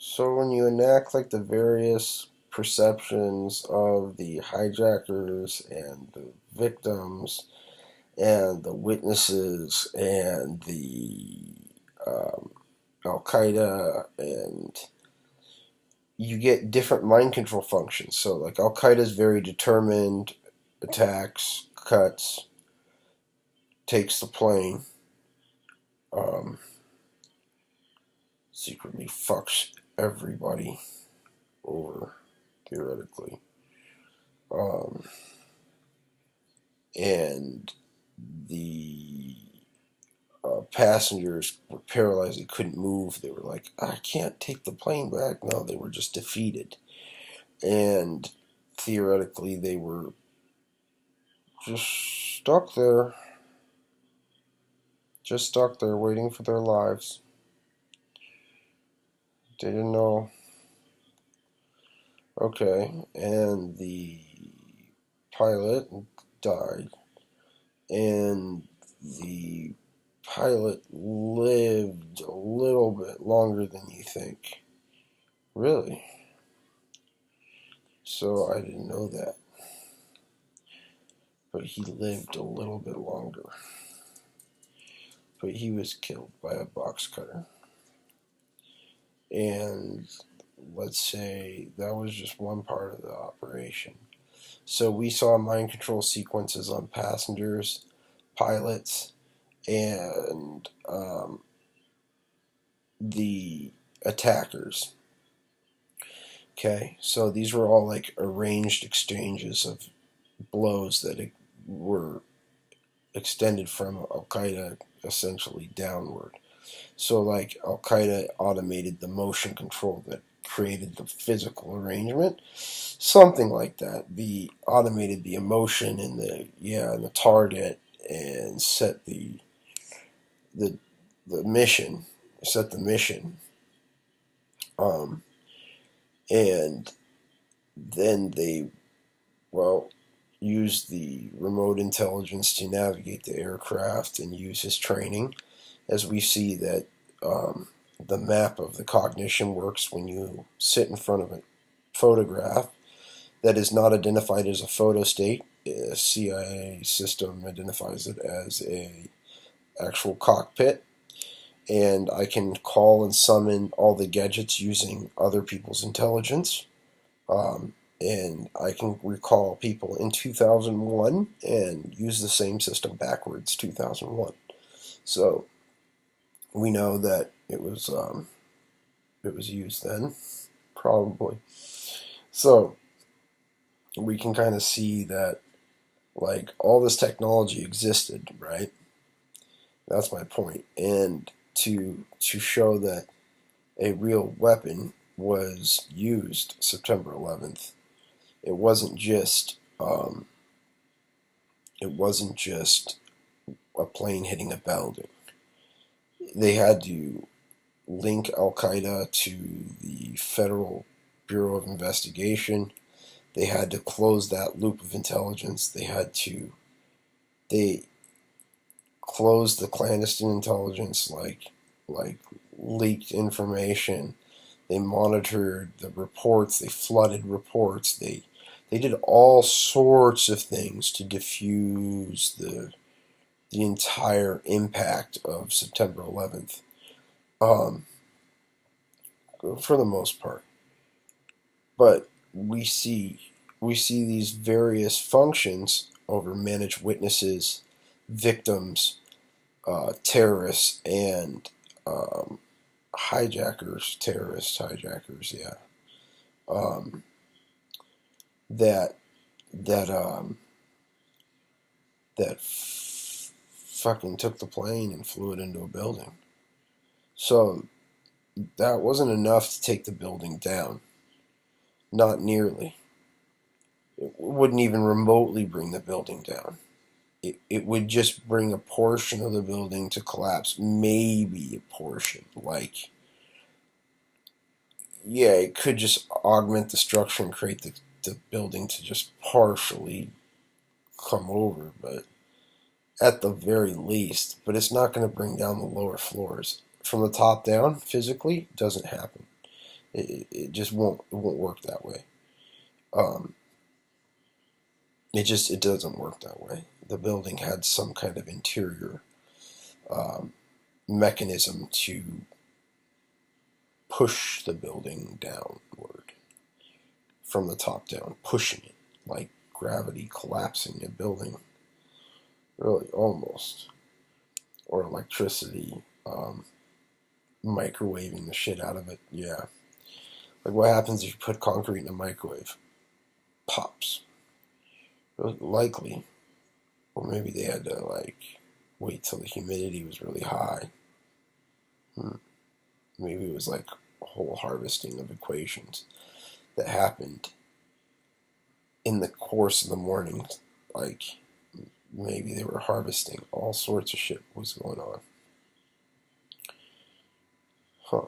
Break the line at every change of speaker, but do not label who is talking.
So when you enact like the various perceptions of the hijackers and the victims and the witnesses and the um, Al Qaeda, and you get different mind control functions. So like Al Qaeda is very determined, attacks, cuts, takes the plane, um, secretly fucks everybody over theoretically. Um, and the passengers were paralyzed. They couldn't move. They were like, I can't take the plane back. No, they were just defeated. And theoretically, they were just stuck there, waiting for their lives. They didn't know. Okay, and the pilot died, and the pilot lived a little bit longer than you think. Really? So I didn't know that. But he lived a little bit longer. But he was killed by a box cutter. And let's say that was just one part of the operation. So we saw mind control sequences on passengers, pilots, and the attackers. Okay, so these were all like arranged exchanges of blows that were extended from Al Qaeda essentially downward. So, like Al Qaeda automated the motion control that created the physical arrangement, something like that. The automated the emotion and the target and set the the mission, set the mission, um, and then they well use the remote intelligence to navigate the aircraft and use his training, as we see that the map of the cognition works when you sit in front of a photograph that is not identified as a photo state. A CIA system identifies it as a actual cockpit, and I can call and summon all the gadgets using other people's intelligence. And I can recall people in 2001 and use the same system backwards, 2001. So we know that it was used then, probably. So we can kind of see that like all this technology existed, right? That's my point. And to show that a real weapon was used September 11th, it wasn't just it wasn't just a plane hitting a building. They had to link Al Qaeda to the Federal Bureau of Investigation. They had to close that loop of intelligence. They closed the clandestine intelligence, like leaked information. They monitored the reports. They flooded reports. They did all sorts of things to diffuse the entire impact of September 11th, um, for the most part. But we see these various functions over managed witnesses, victims, terrorists, and hijackers, yeah, um, that that fucking took the plane and flew it into a building. So that wasn't enough to take the building down. Not nearly. It wouldn't even remotely bring the building down. It would just bring a portion of the building to collapse. Maybe a portion. Like, yeah, it could just augment the structure and create the building to just partially come over, but at the very least. But it's not going to bring down the lower floors. From the top down, physically, it doesn't happen. It just won't work that way. Um, it doesn't work that way. The building had some kind of interior um, mechanism to push the building downward from the top down, pushing it like gravity collapsing a building, really almost, or electricity microwaving the shit out of it. Yeah, like what happens if you put concrete in a microwave? Pops. Likely, or maybe they had to like wait till the humidity was really high. Maybe it was like a whole harvesting of equations that happened in the course of the morning. Like maybe they were harvesting all sorts of shit was going on. Huh.